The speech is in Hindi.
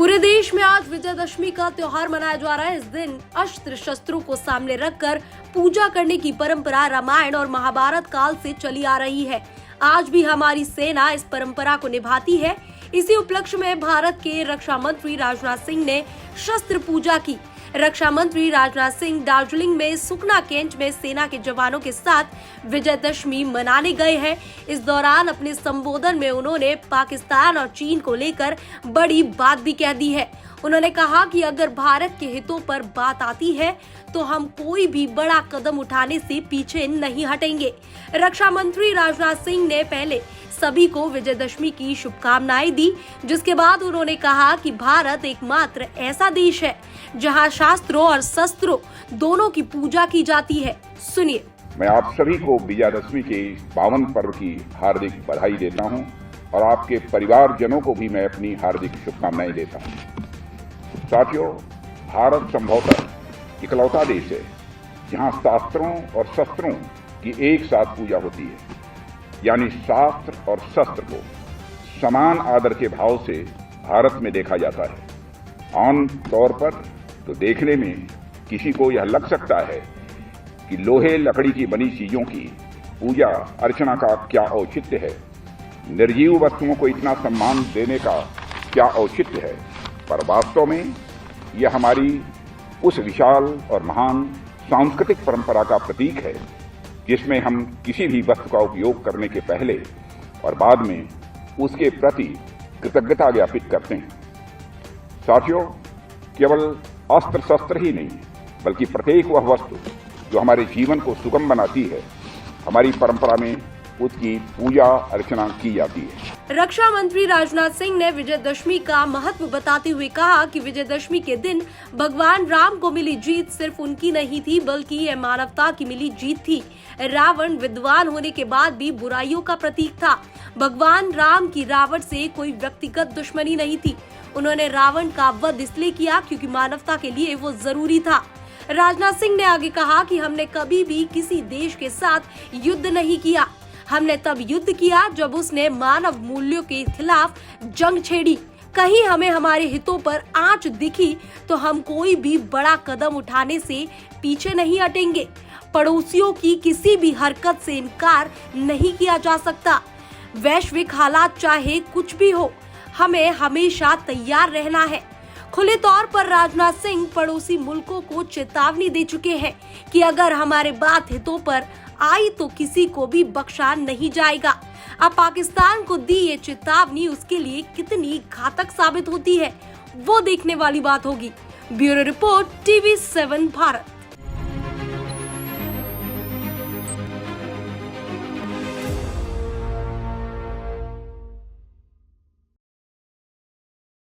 पूरे देश में आज विजयदशमी का त्योहार मनाया जा रहा है। इस दिन अस्त्र शस्त्रों को सामने रखकर पूजा करने की परंपरा रामायण और महाभारत काल से चली आ रही है। आज भी हमारी सेना इस परंपरा को निभाती है। इसी उपलक्ष्य में भारत के रक्षा मंत्री राजनाथ सिंह ने शस्त्र पूजा की। रक्षा मंत्री राजनाथ सिंह दार्जिलिंग में सुखना कैंट में सेना के जवानों के साथ विजयदशमी मनाने गए हैं। इस दौरान अपने संबोधन में उन्होंने पाकिस्तान और चीन को लेकर बड़ी बात भी कह दी है। उन्होंने कहा कि अगर भारत के हितों पर बात आती है तो हम कोई भी बड़ा कदम उठाने से पीछे नहीं हटेंगे। रक्षा मंत्री राजनाथ सिंह ने पहले सभी को विजयदशमी की शुभकामनाएं दी, जिसके बाद उन्होंने कहा कि भारत एकमात्र ऐसा देश है जहां शास्त्रों और शस्त्रों दोनों की पूजा की जाती है। सुनिए। मैं आप सभी को विजयदशमी के पावन पर्व की हार्दिक बधाई देता हूं और आपके परिवारजनों को भी मैं अपनी हार्दिक शुभकामनाएं देता हूं। साथियों, भारत संभवतः इकलौता देश है जहां शास्त्रों और शस्त्रों की एक साथ पूजा होती है, यानी शास्त्र और शस्त्र को समान आदर के भाव से भारत में देखा जाता है। आम तौर पर तो देखने में किसी को यह लग सकता है कि लोहे लकड़ी की बनी चीजों की पूजा अर्चना का क्या औचित्य है, निर्जीव वस्तुओं को इतना सम्मान देने का क्या औचित्य है, पर वास्तव में यह हमारी उस विशाल और महान सांस्कृतिक परंपरा का प्रतीक है जिसमें हम किसी भी वस्तु का उपयोग करने के पहले और बाद में उसके प्रति कृतज्ञता ज्ञापित करते हैं। साथियों, केवल अस्त्र शस्त्र ही नहीं बल्कि प्रत्येक वह वस्तु जो हमारे जीवन को सुगम बनाती है, हमारी परंपरा में उसकी पूजा अर्चना की जाती है। रक्षा मंत्री राजनाथ सिंह ने विजयदशमी का महत्व बताते हुए कहा कि विजयदशमी के दिन भगवान राम को मिली जीत सिर्फ उनकी नहीं थी बल्कि यह मानवता की मिली जीत थी। रावण विद्वान होने के बाद भी बुराइयों का प्रतीक था। भगवान राम की रावण से कोई व्यक्तिगत दुश्मनी नहीं थी। उन्होंने रावण का वध इसलिए किया क्योंकि मानवता के लिए वो जरूरी था। राजनाथ सिंह ने आगे कहा कि हमने कभी भी किसी देश के साथ युद्ध नहीं किया। हमने तब युद्ध किया जब उसने मानव मूल्यों के खिलाफ जंग छेड़ी। कहीं हमें हमारे हितों पर आंच दिखी तो हम कोई भी बड़ा कदम उठाने से पीछे नहीं हटेंगे। पड़ोसियों की किसी भी हरकत से इनकार नहीं किया जा सकता। वैश्विक हालात चाहे कुछ भी हो, हमें हमेशा तैयार रहना है। खुले तौर पर राजनाथ सिंह पड़ोसी मुल्कों को चेतावनी दे चुके हैं कि अगर हमारे बात हितों पर आई तो किसी को भी बख्शा नहीं जाएगा। अब पाकिस्तान को दी ये चेतावनी उसके लिए कितनी घातक साबित होती है वो देखने वाली बात होगी। Bureau report, TV7 Bharat.